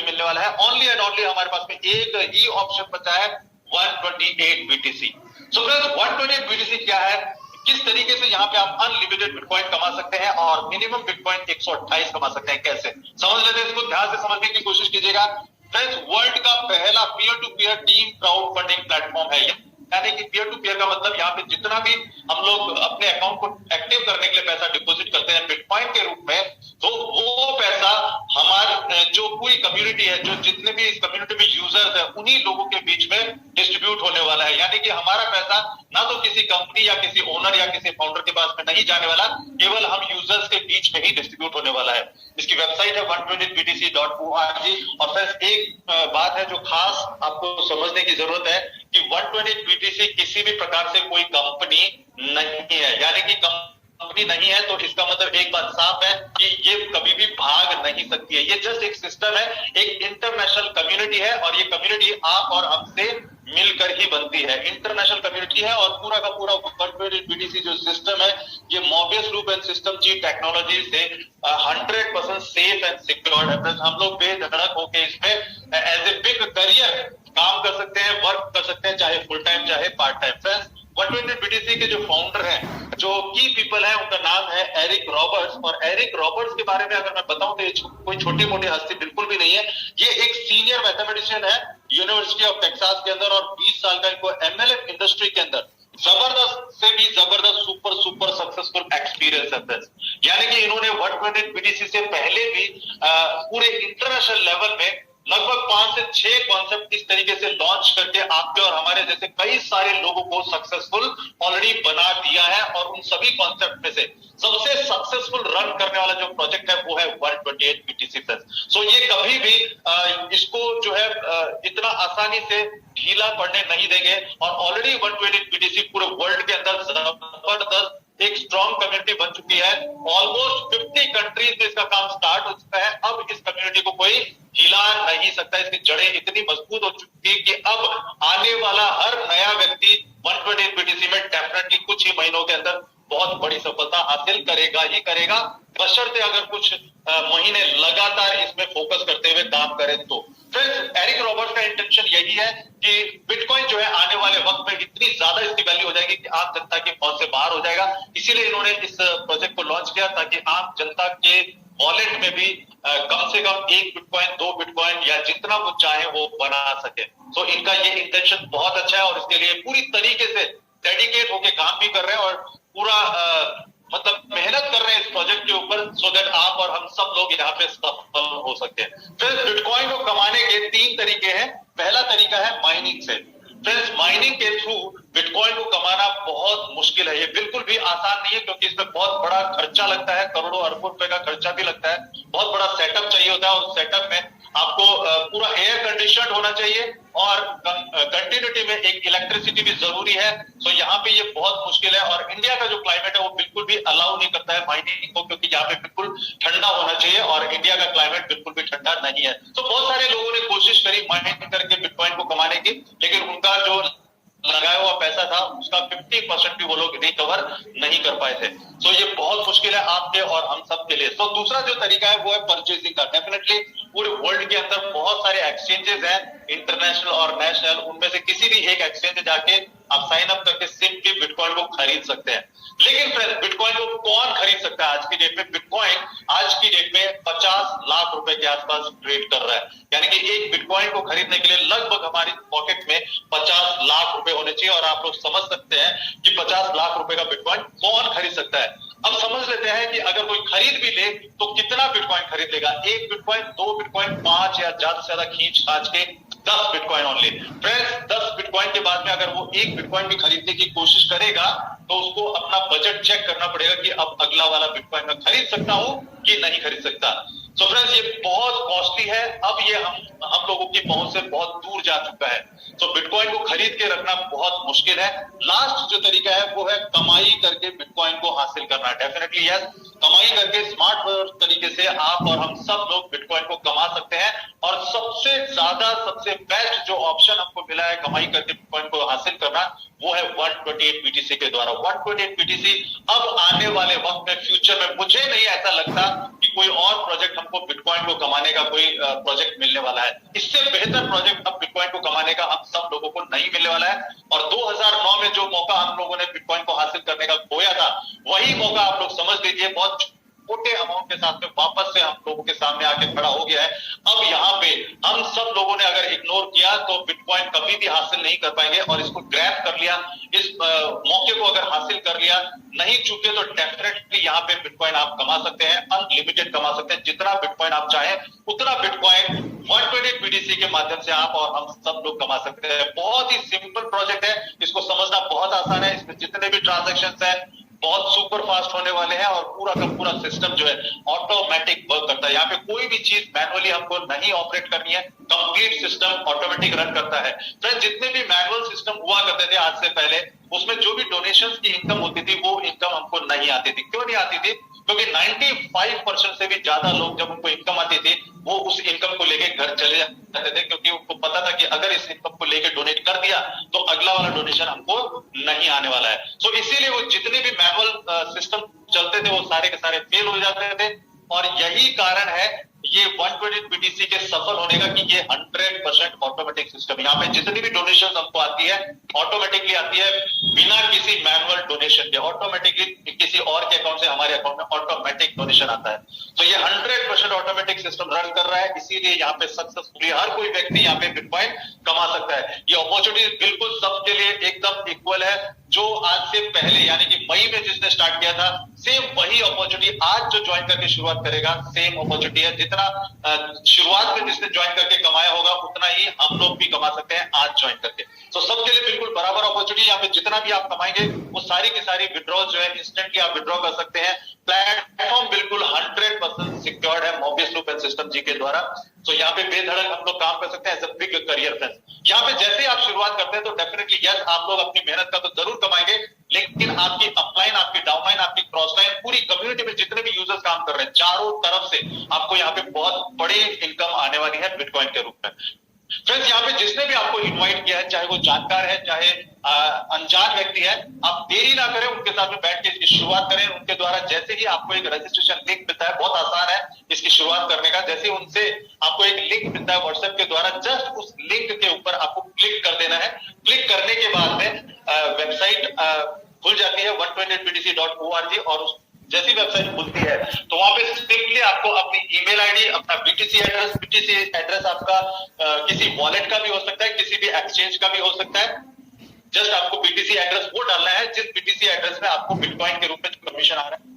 नहीं मिलने वाला है। ओनली एंड ओनली हमारे पास में एक ही ऑप्शन बचा है, 128 BTC। सो फ्रेंड्स 128 BTC क्या है, किस तरीके से यहाँ पे आप अनलिमिटेड बिटकॉइन कमा सकते हैं और मिनिमम बिटकॉइन 128 कमा सकते हैं, कैसे समझ लेते हैं, इसको ध्यान से समझने की कोशिश कीजिएगा। फ्रेंड्स वर्ल्ड का पहला peer to peer team crowdfunding platform है, यानी कि पीयर टू पीयर का मतलब यहाँ पे जितना भी हम लोग अपने अकाउंट को एक्टिव करने के लिए पैसा डिपॉजिट करते हैं बिटकॉइन के रूप में, तो वो पैसा हमारे जो पूरी कम्युनिटी है, जो जितने भी इस कम्युनिटी में यूजर्स है, उन्हीं लोगों के बीच में डिस्ट्रीब्यूट होने वाला है। यानी कि हमारा पैसा ना तो किसी कंपनी या किसी ओनर या किसी फाउंडर के पास में नहीं जाने वाला, केवल हम यूजर्स के बीच में ही डिस्ट्रीब्यूट होने वाला है। इसकी वेबसाइट है 128btc.org। और फिर एक बात है जो खास आपको समझने की जरूरत है कि 128 BTC किसी भी प्रकार से कोई कंपनी नहीं है, यानी कि कंपनी नहीं है तो इसका मतलब एक बात साफ है कि ये कभी भी भाग नहीं सकती है। ये जस्ट एक सिस्टम है, एक इंटरनेशनल कम्युनिटी है और ये कम्युनिटी आप और हमसे मिलकर ही बनती है। इंटरनेशनल कम्युनिटी है और पूरा का पूरा 128 BTC जो सिस्टम है, ये Mobius loop and system G technology से 100% सेफ एंड सिक्योर्ड है। हम लोग बेधड़क होकर इसमें एज ए बिग करियर काम कर सकते हैं, वर्क कर सकते हैं, चाहे फुल टाइम चाहे पार्ट टाइम। फ्रेंड्स 128 BTC के जो फाउंडर हैं, जो की पीपल हैं, उनका नाम है एरिक रॉबर्ट्स। और एरिक रॉबर्ट्स के बारे में अगर मैं बताऊं तो ये कोई छोटी मोटी हस्ती बिल्कुल भी नहीं है। ये एक सीनियर मैथमेटिशियन है यूनिवर्सिटी ऑफ टेक्सास के अंदर और 20 साल का इनको MLM इंडस्ट्री के अंदर जबरदस्त से भी जबरदस्त सुपर सक्सेसफुल एक्सपीरियंस है। यानी कि इन्होंने 128 BTC से पहले भी पूरे इंटरनेशनल लेवल में लगभग 5 से 6 कॉन्सेप्ट इस तरीके से लॉन्च करके आपके और हमारे जैसे कई सारे लोगों को सक्सेसफुल ऑलरेडी बना दिया है। और उन सभी कॉन्सेप्ट में से सबसे सक्सेसफुल रन करने वाला जो प्रोजेक्ट है वो है 128 BTC प्लस। सो ये कभी भी इसको जो है इतना आसानी से ढीला पड़ने नहीं देंगे और ऑलरेडी 128 BTC पूरे वर्ल्ड के अंदर जबरदस्त एक स्ट्रॉन्ग कम्युनिटी बन चुकी है। ऑलमोस्ट 50 कंट्रीज में इसका काम स्टार्ट हो चुका है। अब इस कम्युनिटी को कोई हिला नहीं सकता, इसकी जड़ें इतनी मजबूत हो चुकी है कि अब आने वाला हर नया व्यक्ति 128 BTC में डेफिनेटली कुछ ही महीनों के अंदर बहुत बड़ी सफलता हासिल करेगा ही करेगा, बशर्ते अगर कुछ महीने लगातार इसमें फोकस करते हुए काम करें तो। फ्रेंड्स एरिक रॉबर्ट्स का इंटेंशन यही है कि बिटकॉइन जो है आने वाले वक्त में इतनी ज्यादा इसकी वैल्यू हो जाएगी कि आम जनता की पहुंच से बाहर हो जाएगा। इसीलिए इन्होंने इस प्रोजेक्ट को लॉन्च किया ताकि आम जनता के वॉलेट में भी कम से कम 1 बिटकॉइन 2 बिटकॉइन या जितना वो चाहे वो बना सके। तो इनका ये इंटेंशन बहुत अच्छा है और इसके लिए पूरी तरीके से डेडिकेट होकर काम भी कर रहे हैं और पूरा मतलब मेहनत कर रहे हैं इस प्रोजेक्ट के ऊपर, सो दैट आप और हम सब लोग यहाँ पे सफल हो सकते हैं। फ्रेंड्स बिटकॉइन को कमाने के 3 तरीके हैं। पहला तरीका है माइनिंग से। फ्रेंड्स माइनिंग के थ्रू बिटकॉइन को कमाना बहुत मुश्किल है, ये बिल्कुल भी आसान नहीं है क्योंकि इसमें बहुत बड़ा खर्चा लगता है, करोड़ों अरबों रुपए का खर्चा भी लगता है, बहुत बड़ा सेटअप चाहिए होता है और सेटअप में आपको पूरा एयर कंडीशनड होना चाहिए और कंटिन्यूटी में एक इलेक्ट्रिसिटी भी जरूरी है। तो यहाँ पे ये बहुत मुश्किल है और इंडिया का जो क्लाइमेट है वो बिल्कुल भी अलाउ नहीं करता है माइनिंग को, क्योंकि यहाँ पे बिल्कुल ठंडा होना चाहिए और इंडिया का क्लाइमेट बिल्कुल भी ठंडा नहीं है। तो बहुत सारे लोगों ने कोशिश करी माइनिंग करके बिटकॉइन को कमाने की, लेकिन उनका जो लगाया हुआ पैसा था उसका 50% भी वो लोग रिकवर नहीं कर पाए थे। तो ये बहुत मुश्किल है आपके और हम सब के लिए। तो दूसरा जो तरीका है वो है परचेसिंग का। डेफिनेटली पूरे वर्ल्ड के अंदर बहुत सारे एक्सचेंजेस हैं, इंटरनेशनल और नेशनल, उनमें से किसी भी एक एक्सचेंज जाके आप साइन अप करके सिंपली बिटकॉइन को खरीद सकते हैं। लेकिन फ्रेंड्स बिटकॉइन को कौन खरीद सकता है आज की डेट में? बिटकॉइन आज की डेट में 50 लाख रुपए के आसपास ट्रेड कर रहा है, यानी कि एक बिटकॉइन को खरीदने के लिए लगभग हमारी पॉकेट में 50 लाख रुपए होने चाहिए। और आप लोग समझ सकते हैं कि 50 लाख रुपए का बिटकॉइन कौन खरीद सकता है। अब समझ लेते हैं कि अगर कोई खरीद भी ले तो कितना बिटकॉइन खरीद लेगा? 1 बिटकॉइन, 2 बिटकॉइन, 5 या ज्यादा से ज्यादा खींच खाच के 10 बिटकॉइन ओनली। फ्रेंड्स 10 बिटकॉइन के बाद में अगर वो 1 बिटकॉइन भी खरीदने की कोशिश करेगा तो उसको अपना बजट चेक करना पड़ेगा कि अब अगला वाला बिटकॉइन मैं खरीद सकता हूं कि नहीं खरीद सकता। तो फ्रेंड्स ये बहुत कॉस्टली है, अब ये हम लोगों की पहुंच से बहुत दूर जा चुका है। तो बिटकॉइन को खरीद के रखना बहुत मुश्किल है। लास्ट जो तरीका है वो है कमाई करके बिटकॉइन को हासिल करना। डेफिनेटली यस, कमाई करके स्मार्ट तरीके से आप और हम सब लोग बिटकॉइन को कमा सकते हैं। और सबसे ज्यादा सबसे बेस्ट जो ऑप्शन हमको मिला है कमाई करके बिटकॉइन को हासिल करना वो है 128 BTC के द्वारा। 128 BTC अब आने वाले वक्त में फ्यूचर में मुझे नहीं ऐसा लगता कि कोई और प्रोजेक्ट हमको बिटकॉइन को कमाने का कोई प्रोजेक्ट मिलने वाला है। इससे बेहतर प्रोजेक्ट अब बिटकॉइन को कमाने का हम सब लोगों को नहीं मिलने वाला है। और 2009 में जो मौका हम लोगों ने बिटकॉइन को हासिल करने का खोया था, वही मौका आप लोग समझ लीजिए बहुत छोटे अमाउंट के साथ में वापस से हम लोगों के सामने आके खड़ा हो गया है। अब यहाँ पे हम सब लोगों ने अगर इग्नोर किया तो बिटकॉइन कभी भी हासिल नहीं कर पाएंगे, और इसको ग्रैब कर लिया, इस मौके को अगर हासिल कर लिया, नहीं चुके तो डेफिनेटली यहाँ पे बिटकॉइन आप कमा सकते हैं, अनलिमिटेड कमा सकते हैं। जितना बिटकॉइन आप चाहें उतना बिटकॉइन 128 BTC के माध्यम से आप और हम सब लोग कमा सकते हैं। बहुत ही सिंपल प्रोजेक्ट है, इसको समझना बहुत आसान है। इसमें जितने भी ट्रांजेक्शन है बहुत सुपर फास्ट होने वाले हैं, और पूरा का पूरा सिस्टम जो है ऑटोमेटिक वर्क करता है। यहाँ पे कोई भी चीज मैनुअली हमको नहीं ऑपरेट करनी है, कंप्लीट सिस्टम ऑटोमेटिक रन करता है। फ्रेंड्स, जितने भी मैनुअल सिस्टम हुआ करते थे आज से पहले, उसमें जो भी डोनेशंस की इनकम होती थी वो इनकम हमको नहीं आती थी। क्यों नहीं आती थी? क्योंकि 95% से भी ज्यादा लोग जब उनको इनकम आती थी वो उस इनकम को लेके घर चले जाते थे, क्योंकि उनको पता था कि अगर इस इनकम को लेके डोनेट कर दिया तो अगला वाला डोनेशन हमको नहीं आने वाला है। सो इसीलिए वो जितने भी मैनुअल सिस्टम चलते थे वो सारे के सारे फेल हो जाते थे, और यही कारण है ये 128 BTC के सफल होने का कि ये 100% ऑटोमेटिक सिस्टम। यहाँ पे जितनी भी डोनेशन हमको आती है ऑटोमेटिकली आती है, बिना किसी मैनुअल डोनेशन के। ऑटोमेटिकली किसी और के अकाउंट से हमारे अकाउंट में ऑटोमेटिक डोनेशन आता है। तो ये 100% ऑटोमेटिक सिस्टम रन कर रहा है, इसीलिए यहाँ पे सक्सेसफुली हर कोई व्यक्ति यहाँ पे बिटकॉइन कमा सकता है। ये अपॉर्चुनिटी बिल्कुल सबके लिए एकदम इक्वल है। जो आज से पहले यानी कि मई में जिसने स्टार्ट किया था, सेम वही अपॉर्चुनिटी आज जो ज्वाइन करके शुरुआत करेगा, सेम अपॉर्चुनिटी है। जितना शुरुआत में जिसने ज्वाइन करके कमाया होगा उतना ही हम लोग भी कमा सकते हैं आज ज्वाइन करके। तो सबके लिए बिल्कुल बराबर अपॉर्चुनिटी। यहाँ पे जितना भी आप कमाएंगे वो सारी की सारी विड्रॉ जो है इंस्टेंटली आप विड्रॉ कर सकते हैं। प्लेटफॉर्म बिल्कुल 100% सिक्योर्ड है मोबियस लूप एंड सिस्टम जी के द्वारा। तो यहाँ पे बेधड़क हम लोग काम कर सकते हैं as a big career friends. यहाँ पे जैसे आप शुरुआत करते हैं तो डेफिनेटली यस आप लोग अपनी मेहनत का तो जरूर कमाएंगे, लेकिन आपकी अपलाइन, आपकी डाउनलाइन, आपकी क्रॉसलाइन, पूरी कम्युनिटी में जितने भी यूजर्स काम कर रहे हैं चारों तरफ से आपको यहाँ पे बहुत बड़ी इनकम आने वाली है बिटकॉइन के रूप में। फ्रेंड्स, यहाँ पे जिसने भी आपको इनवाइट किया है, चाहे वो जानकार है चाहे अनजान व्यक्ति है, आप देरी ना करें, उनके साथ में बैठ के इसकी शुरुआत करें। उनके द्वारा जैसे ही आपको एक रजिस्ट्रेशन लिंक मिलता है, बहुत आसान है इसकी शुरुआत करने का। जैसे उनसे आपको एक लिंक मिलता है व्हाट्सएप के द्वारा, जस्ट उस लिंक के ऊपर आपको क्लिक कर देना है। क्लिक करने के बाद में वेबसाइट खुल जाती है 128btc.org, और जैसी वेबसाइट खुलती है तो वहां पे सिंपली आपको अपनी ईमेल आईडी, अपना बीटीसी एड्रेस आपका किसी वॉलेट का भी हो सकता है, किसी भी एक्सचेंज का भी हो सकता है। जस्ट आपको बीटीसी एड्रेस वो डालना है जिस बीटीसी एड्रेस में आपको बिटकॉइन के रूप में कमीशन आ रहा है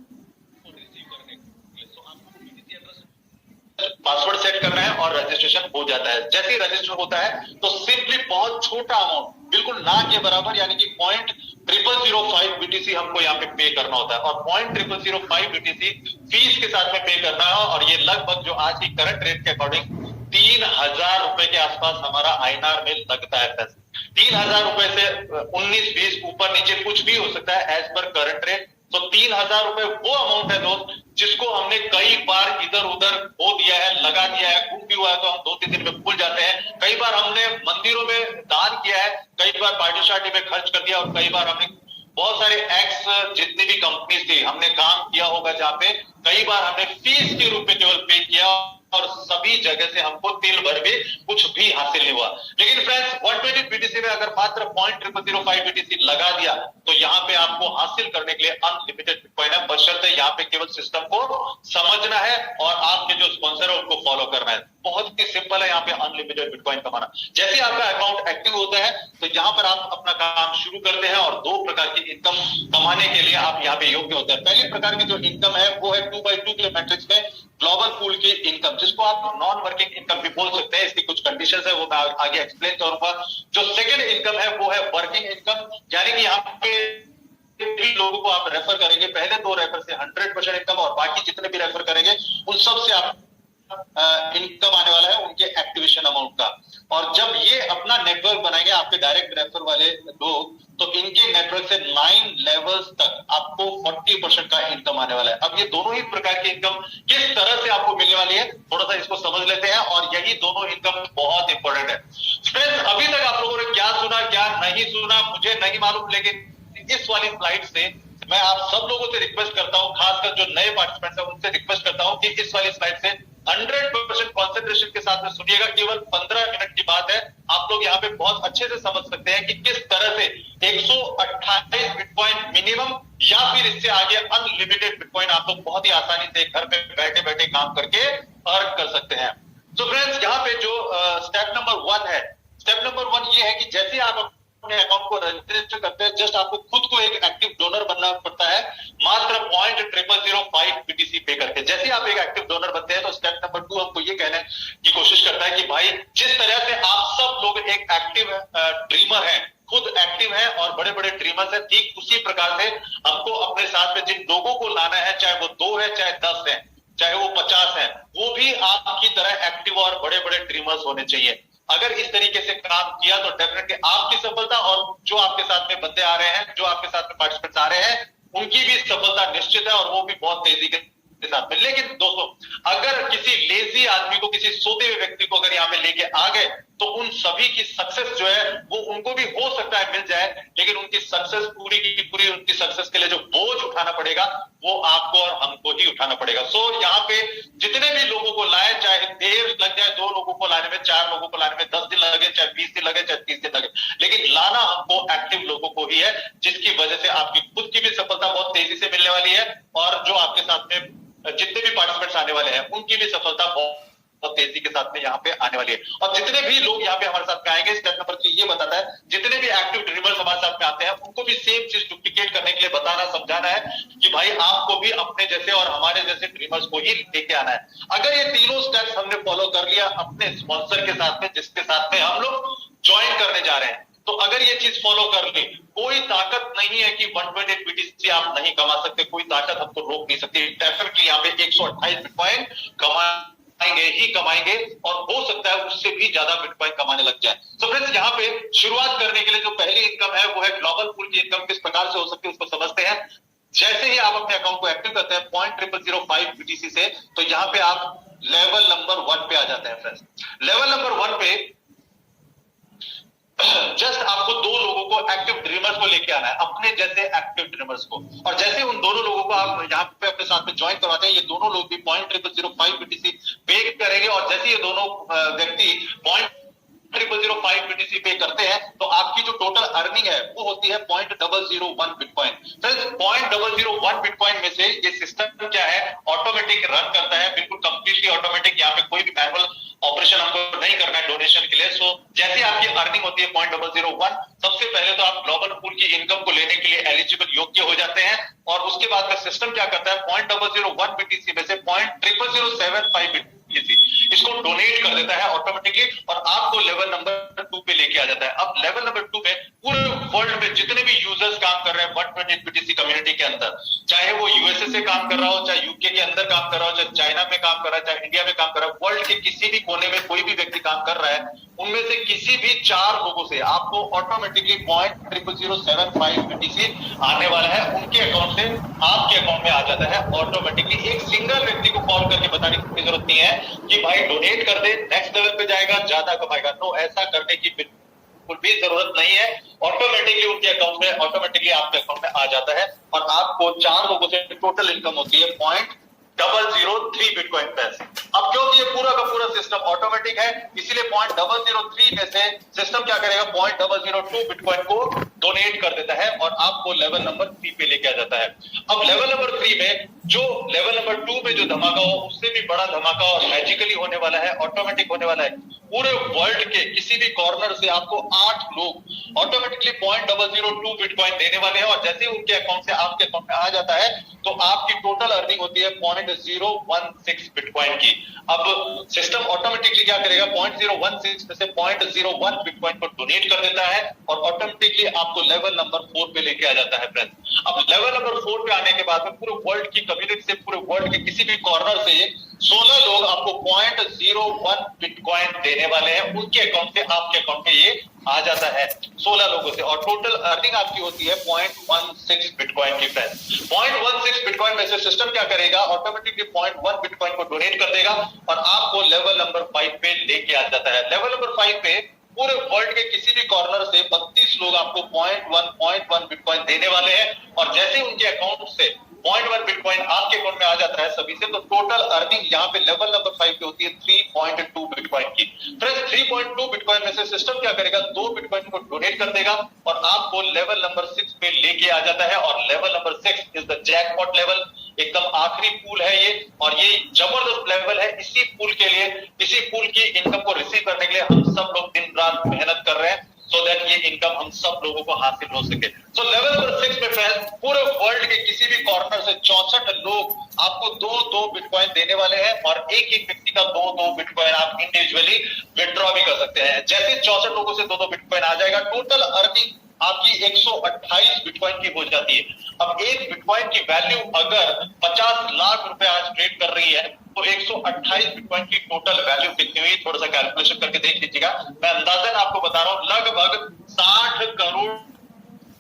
पासवर्ड सेट करना है और रजिस्ट्रेशन हो जाता है। जैसे ही रजिस्टर होता है तो सिंपली बहुत छोटा अमाउंट, बिल्कुल ना के बराबर यानी कि 0.0005 BTC हमको यहाँ पे पे करना होता है, और 0.0005 BTC फीस के साथ में पे करना है। और ये लगभग जो आज की करंट रेट के अकॉर्डिंग 3000 रुपए के आसपास हमारा INR में लगता है। 3000 रुपए से 19-20 ऊपर नीचे कुछ भी हो सकता है एज पर करंट रेट। तो 3000 रुपए वो अमाउंट है दोस्त जिसको हमने कई बार इधर उधर खो दिया है, लगा दिया है, गुम भी हुआ है तो हम 2-3 दिन में भूल जाते हैं। कई बार हमने मंदिरों में दान किया है, कई बार पार्टी शार्टी में खर्च कर दिया, और कई बार हमने बहुत सारे एक्स जितनी भी कंपनीज थी हमने काम किया होगा जहां पे कई बार हमने फीस के रूप में केवल पे किया, और सभी जगह से हमको तिल भर भी कुछ भी हासिल नहीं हुआ। लेकिन फ्रेंड्स, 128 BTC में अगर मात्र 0.0005 BTC लगा दिया तो यहाँ पे आपको हासिल करने के लिए अनलिमिटेड बिटकॉइन है, बशर्ते यहाँ पे केवल सिस्टम को समझना है और आपके जो स्पॉन्सर है उनको फॉलो करना है। बहुत ही सिंपल है यहाँ पे अनलिमिटेड बिटकॉइन कमाना। जैसे आपका अकाउंट एक्टिव होता है तो यहाँ पर आप अपना काम शुरू करते हैं, और 2 प्रकार की इनकम कमाने के लिए आप यहाँ पे योग्य होते हैं। पहले प्रकार की जो इनकम है वो है 2x2 के मैट्रिक्स में ग्लोबल पूल की इनकम, जिसको आप नॉन वर्किंग इनकम भी बोल सकते हैं। इसकी कुछ कंडीशंस है वो मैं आगे एक्सप्लेन करूंगा। जो सेकंड इनकम है वो है वर्किंग इनकम, यानी कि यहाँ पे लोगों को आप रेफर करेंगे, पहले 2 रेफर से 100% इनकम, और बाकी जितने भी रेफर करेंगे उन सब से आप इनकम आने वाला है उनके एक्टिवेशन अमाउंट का। और जब ये अपना नेटवर्क बनाएंगे आपके डायरेक्ट रेफर वाले लोग, तो इनके नेटवर्क से 9 लेवल्स तक आपको 40% का इनकम आने वाला है। अब ये दोनों ही प्रकार की इनकम किस तरह से आपको मिलने वाली है थोड़ा सा इसको समझ लेते हैं, और यही दोनों इनकम बहुत इंपॉर्टेंट है। फ्रेंड्स, अभी तक आप लोगों ने क्या सुना क्या नहीं सुना मुझे नहीं मालूम, लेकिन इस वाली स्लाइड से मैं आप सब लोगों से रिक्वेस्ट करता हूं, खासकर जो नए पार्टिसिपेंट्स हैं उनसे रिक्वेस्ट करता हूं कि इस वाली स्लाइड से 100% कंसंट्रेशन के साथ में सुनिएगा। केवल 15 मिनट की बात है, आप लोग यहाँ पे बहुत अच्छे से समझ सकते हैं कि किस तरह से 128 बिटकॉइन मिनिमम या फिर इससे आगे अनलिमिटेड बिटकॉइन आप लोग बहुत ही आसानी से घर पे बैठे बैठे काम करके अर्न कर सकते हैं। तो फ्रेंड्स, यहाँ पे जो स्टेप नंबर 1 है, स्टेप नंबर 1 ये है कि जैसे आप अपने अकाउंट को रजिस्टर करते हैं, जस्ट आपको खुद को एक एक्टिव डोनर बनना पड़ता है, मात्र 0.0005 BTC पे करके। जैसे आप एक एक्टिव डोनर बनते हैं तो स्टेप नंबर 2 हमको ये कहने की कोशिश करता है कि भाई जिस तरह से आप सब लोग एक एक्टिव ड्रीमर हैं, खुद एक्टिव है और बड़े बड़े ड्रीमर्स हैं, ठीक उसी प्रकार से हमको अपने साथ में जिन लोगों को लाना है, चाहे वो 2 है, चाहे 10 है, चाहे वो 50 है, वो भी आपकी तरह एक्टिव और बड़े बड़े ड्रीमर्स होने चाहिए। अगर इस तरीके से काम किया तो डेफिनेटली आपकी सफलता और जो आपके साथ में बंदे आ रहे हैं, जो आपके साथ में पार्टिसिपेंट्स आ रहे हैं, उनकी भी सफलता निश्चित है और वो भी बहुत तेजी के साथ में। लेकिन दोस्तों, अगर किसी लेजी आदमी को, किसी सोते हुए व्यक्ति को अगर यहाँ पे लेके आ गए तो उन सभी की सक्सेस जो है वो उनको भी हो सकता है मिल जाए, लेकिन उनकी सक्सेस पूरी की पूरी, उनकी सक्सेस के लिए जो बोझ उठाना पड़ेगा वो आपको और हमको ही उठाना पड़ेगा। सो यहाँ पे जितने भी लोगों को लाए, चाहे देर लग जाए 2 लोगों को लाने में, 4 लोगों को लाने में 10 दिन लगे, चाहे 20 दिन लगे, चाहे 30 दिन लगे, लेकिन लाना हमको एक्टिव लोगों को ही है, जिसकी वजह से आपकी खुद की भी सफलता बहुत तेजी से मिलने वाली है और जो आपके साथ में जितने भी पार्टिसिपेंट्स आने वाले हैं उनकी भी सफलता बहुत तेजी के साथ में यहाँ पे आने वाली है। और जितने भी लोग यहाँ पे हमारे साथ में आएंगे, स्टेप नंबर 3 ये बताता है, जितने भी एक्टिव ड्रीमर्स हमारे साथ में आते हैं उनको भी सेम चीज डुप्लीकेट करने के लिए बताना, समझाना है कि भाई आपको भी अपने जैसे और हमारे जैसे ड्रीमर्स को ही लेके आना है। अगर ये तीनों स्टेप्स हमने फॉलो कर लिया अपने स्पॉन्सर के साथ में, जिसके साथ में हम लोग ज्वाइन करने जा रहे हैं, तो अगर ये चीज फॉलो कर ली, कोई ताकत नहीं है कि 128 BTC आप नहीं कमा सकते, कोई ताकत हमको रोक नहीं सकती। डेफिनेटली यहाँ पे 128 बिटकॉइन कमाएंगे ही कमाएंगे और हो सकता है उससे भी ज्यादा बिटकॉइन कमाने लग जाए। तो फ्रेंड्स, यहाँ पे शुरुआत करने के लिए जो पहली इनकम है वो है ग्लोबल पूल की इनकम। किस प्रकार से हो सकती है उसको समझते हैं। जैसे ही आप अपने अकाउंट को एक्टिव करते हैं 0.0005 BTC से, तो यहाँ पे आप लेवल नंबर 1 पे आ जाते हैं। फ्रेंड्स, लेवल नंबर 1 पे जस्ट आपको 2 लोगों को, एक्टिव ड्रीमर्स को लेके आना है, अपने जैसे एक्टिव ड्रीमर्स को। और जैसे उन दोनों लोगों को आप यहाँ पे अपने साथ में ज्वाइन करवाते हैं, ये दोनों लोग भी 0.0005 BTC पे करेंगे और जैसे ये दोनों व्यक्ति 0.0005 BTC पे करते हैं तो आपकी जो टोटल अर्निंग है वो होती है 0.001 बिटकॉइन। फ्रेंड्स, 0.001 बिटकॉइन में से ये सिस्टम क्या है, ऑटोमेटिक रन करता है, बिल्कुल कंप्लीटली ऑटोमेटिक। यहाँ पे कोई भी मैनुअल ऑपरेशन हमको नहीं करना है डोनेशन के लिए। सो जैसे आपकी अर्निंग होती है 0.001, सबसे पहले तो आप ग्लोबल पूल की इनकम को लेने के लिए एलिजिबल योग्य हो जाते हैं और उसके बाद में सिस्टम क्या करता है, 0.001 BTC में से 0.0075 BTC इसको डोनेट कर देता है ऑटोमेटिकली और आपको लेवल नंबर 2 पे लेके आ जाता है। अब लेवल नंबर 2 में पूरे वर्ल्ड में जितने भी यूजर्स काम कर रहे हैं 128 BTC कम्युनिटी के अंदर, चाहे वो यूएसए से काम कर रहा हो, चाहे यूके के अंदर काम कर रहा हो, चाहे चाइना में काम कर रहा है, चाहे इंडिया में काम कर रहा है, वर्ल्ड के किसी भी कोने में कोई भी व्यक्ति काम कर रहा है, उनमें से किसी भी 4 लोगों से आपको ऑटोमेटिकली 0.0075 BTC आने वाला है, उनके अकाउंट से आपके अकाउंट में आ जाता है ऑटोमेटिकली। एक सिंगल व्यक्ति को कॉल करके बताने की जरूरत नहीं है कि भाई डोनेट कर दे, नेक्स्ट लेवल पे जाएगा, ज्यादा कमाएगा। नो, ऐसा करने की बिल्कुल भी जरूरत नहीं है। ऑटोमेटिकली उनके अकाउंट में, ऑटोमेटिकली आपके अकाउंट में आ जाता है और आपको 4 लोगों से टोटल इनकम होती है 0.003 बिटकॉइन पैसे। अब क्योंकि ये पूरा का पूरा सिस्टम ऑटोमेटिक है, इसीलिए 0.003 में से सिस्टम क्या करेगा, 0.002 बिटकॉइन को डोनेट कर देता है और आपको लेवल नंबर 3 पे लेके आ जाता है। अब लेवल नंबर 3 में जो लेवल नंबर 2 में जो धमाका हो उससे भी बड़ा धमाका और मैजिकली होने वाला है, ऑटोमेटिक होने वाला है। पूरे वर्ल्ड के किसी भी कॉर्नर से आपको 8 लोग ऑटोमेटिकली 0.002 बिटकॉइन देने वाले हैं और जैसे उनके अकाउंट से आपके अकाउंट में आ जाता है तो आपकी टोटल अर्निंग होती है 0.016 बिटकॉइन की। अब सिस्टम ऑटोमेटिकली क्या करेगा, 0.016 में से 0.01 बिटकॉइन को डोनेट कर देता है और ऑटोमेटिकली आपको लेवल नंबर 4 पे लेके आ जाता है। फ्रेंड्स, अब लेवल नंबर 4 पे आने के बाद में पूरे वर्ल्ड की कम्युनिटी से, पूरे वर्ल्ड के किसी भी कॉर्नर से 16 लोग आपको 0.01 बिटकॉइन देने वाले हैं, उनके अकाउंट से आपके अकाउंट में ये आ जाता है 16 लोगों से और टोटल अर्निंग आपकी होती है 0.16 बिटकॉइन की। फ्रेंड्स, 0.16 बिटकॉइन में से सिस्टम क्या करेगा, ऑटोमेटिकली 0.1 बिटकॉइन को डोनेट कर देगा और आपको लेवल नंबर 5 पे लेके आ जाता है। लेवल नंबर 5 पे पूरे वर्ल्ड के किसी भी कॉर्नर से 32 लोग आपको 0.1 बिटकॉइन देने वाले हैं और जैसे उनके अकाउंट से 0.1 बिटकॉइन आपके अकाउंट में आ जाता है सभी से, तो टोटल अर्निंग यहाँ पे लेवल नंबर 5 पे होती है 3.2 बिटकॉइन की। फ्रेंड्स 3.2 बिटकॉइन में से सिस्टम क्या करेगा, 2 बिटकॉइन को डोनेट कर देगा और आपको लेवल नंबर 6 पे लेके आ जाता है। और level number 6 is the jackpot level, एकदम आखिरी पूल है ये, और ये जबरदस्त लेवल है। इसी पूल के लिए, इसी पूल की इनकम को रिसीव करने के लिए हम सब लोग दिन रात मेहनत कर रहे हैं, सो दैट ये इनकम हम सब लोगों को हासिल हो सके। सो लेवल नंबर 6 में फ्रेंड्स पूरे वर्ल्ड के किसी भी कॉर्नर से 64 लोग आपको 2-2 बिटकॉइन देने वाले हैं और एक एक व्यक्ति का 2-2 बिटकॉइन आप इंडिविजुअली विड्रॉ भी कर सकते हैं। जैसे 64 लोगों से 2-2 बिटकॉइन आ जाएगा, टोटल अर्निंग आपकी 128 बिटकॉइन की हो जाती है। अब एक बिटकॉइन की वैल्यू अगर 50 लाख रुपए आज ट्रेड कर रही है, तो 128 बिटकॉइन की टोटल वैल्यू कितनी हुई, थोड़ा सा कैलकुलेशन करके देख लीजिएगा। मैं अंदाजन आपको बता रहा हूं, लगभग 60 करोड़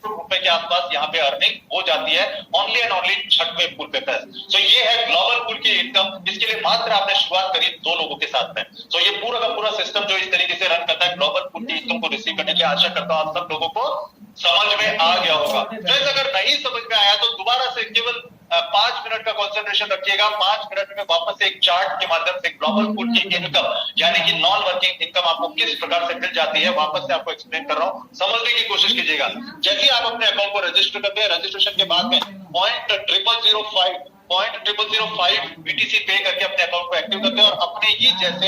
रुपए के आसपास यहाँ पे अर्निंग हो जाती है ओनली एंड ओनली 6वें पूल पे पैसे। सो ये है ग्लोबल पूल की इनकम। इसके लिए मात्र आपने शुरुआत करी 2 लोगों के साथ में। सो ये पूरा का पूरा सिस्टम जो इस तरीके से रन करता है ग्लोबल पूल की इनकम को रिसीव करने के लिए, आशा करता हूं आप सब लोगों को समझ में आ गया होगा। फ्रेंड्स अगर नहीं समझ में आया तो दोबारा से केवल 5 मिनट का कंसंट्रेशन रखिएगा। 5 मिनट में वापस एक चार्ट के माध्यम से ग्लोबल पूल की इनकम यानी कि नॉन वर्किंग इनकम आपको किस प्रकार से मिल जाती है, वापस से आपको एक्सप्लेन कर रहा हूं, समझने की कोशिश कीजिएगा। जैसे ही आप अपने अकाउंट को रजिस्टर करते हैं, रजिस्ट्रेशन के बाद में 0.0005 BTC पे करके अपने अकाउंट को एक्टिव करते हैं और अपने ही जैसे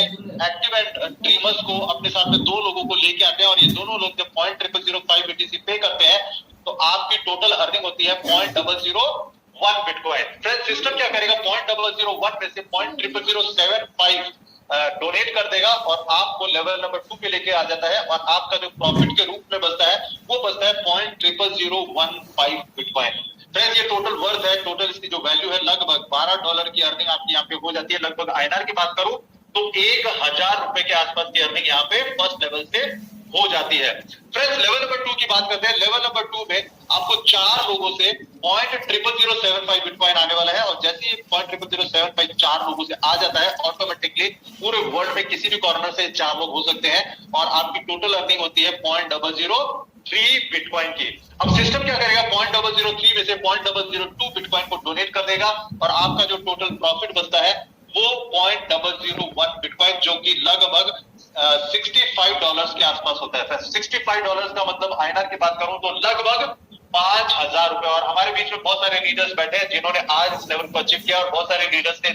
एक्टिव एंड ड्रीमर्स को अपने साथ में 2 लोगों को लेके आते हैं और ये दोनों लोग जब 0.0005 BTC पे करते हैं तो आपकी टोटल अर्निंग होती है 0.001 बिटकॉइन। फ्रेंड्स सिस्टम क्या करेगा, 0.001 में से 0.00075 डोनेट कर देगा और आपको लेवल नंबर 2 पे लेके आ जाता है और आपका जो प्रॉफिट के रूप में बचता है वो बचता है 0.00015 बिटकॉइन। फ्रेंड्स ये टोटल वर्थ है, टोटल इसकी जो वैल्यू है लगभग $12 की अर्निंग आपकी यहाँ पे हो जाती है। लगभग INR की बात करूं तो 1000 रुपए के आसपास की अर्निंग यहाँ पे फर्स्ट लेवल से हो जाती है। फ्रेंड्स लेवल नंबर 2 की बात करते हैं। लेवल नंबर 2 में आपको 4 लोगों से 0.00075 बिटकॉइन आने वाला है और जैसे ही 0.00075 4 लोगों से आ जाता है ऑटोमेटिकली पूरे वर्ल्ड में किसी भी कॉर्नर से 4 लोग हो सकते हैं और आपकी टोटल अर्निंग होती है 0.003 बिटकॉइन की। अब सिस्टम क्या करेगा, 0.003 में से 0.002 बिटकॉइन को डोनेट कर देगा और आपका जो टोटल प्रॉफिट बचता है वो 0.001 बिटकॉइन, जो कि लगभग $65 के आसपास होता है। $65 का मतलब INR की बात करूं तो लगभग 5000 रुपए। और हमारे बीच में बहुत सारे लीडर्स बैठे हैं जिन्होंने आज इस लेवल को अचीव किया और बहुत सारे लीडर्स ने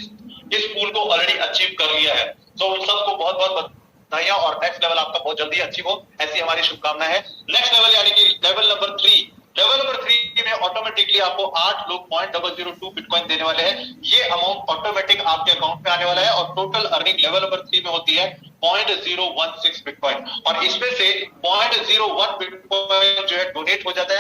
इस पूल को ऑलरेडी अचीव कर लिया है। तो उन सबको बहुत बहुत बधाइयां और नेक्स्ट लेवल आपका बहुत जल्दी अचीव हो, ऐसी हमारी शुभकामनाएं है। नेक्स्ट लेवल यानी कि लेवल नंबर 3, लेवल नंबर 3 में ऑटोमेटिकली आपको 8 लोग 0.002 बिटकॉइन देने वाले हैं। ये अमाउंट ऑटोमेटिक आपके अकाउंट में आने वाला है और टोटल अर्निंग लेवल नंबर 3 में होती है 0.016 बिटकॉइन और इसमें से 0.01 बिटकॉइन जो है डोनेट हो जाता है।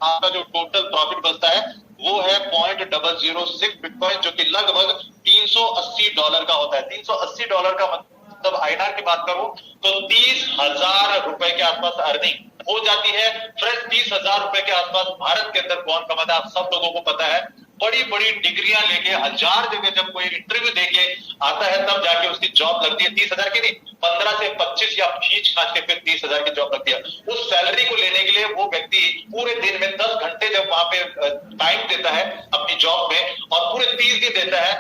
आपका जो टोटल प्रॉफिट बचता है वो है 0.006 बिटकॉइन, जो कि लगभग $380 का होता है। $380 का मतलब INR की बात करूं तो 30,000 रुपए के आसपास अर्निंग हो जाती है। फ्रेंड्स 30,000 रुपए के आसपास भारत के अंदर कौन कमाता है आप सब लोगों को पता है। बड़ी बड़ी डिग्रियां लेके 1000 जगह जब कोई इंटरव्यू देके आता है तब जाके उसकी जॉब लगती है। 30,000 की नहीं, 15 से 25 या खींच खाच के फिर 30,000 की जॉब लगती है। उस सैलरी को लेने के लिए वो व्यक्ति पूरे दिन में 10 घंटे जब वहां पे टाइम देता है अपनी जॉब में और पूरे 30 दिन देता है,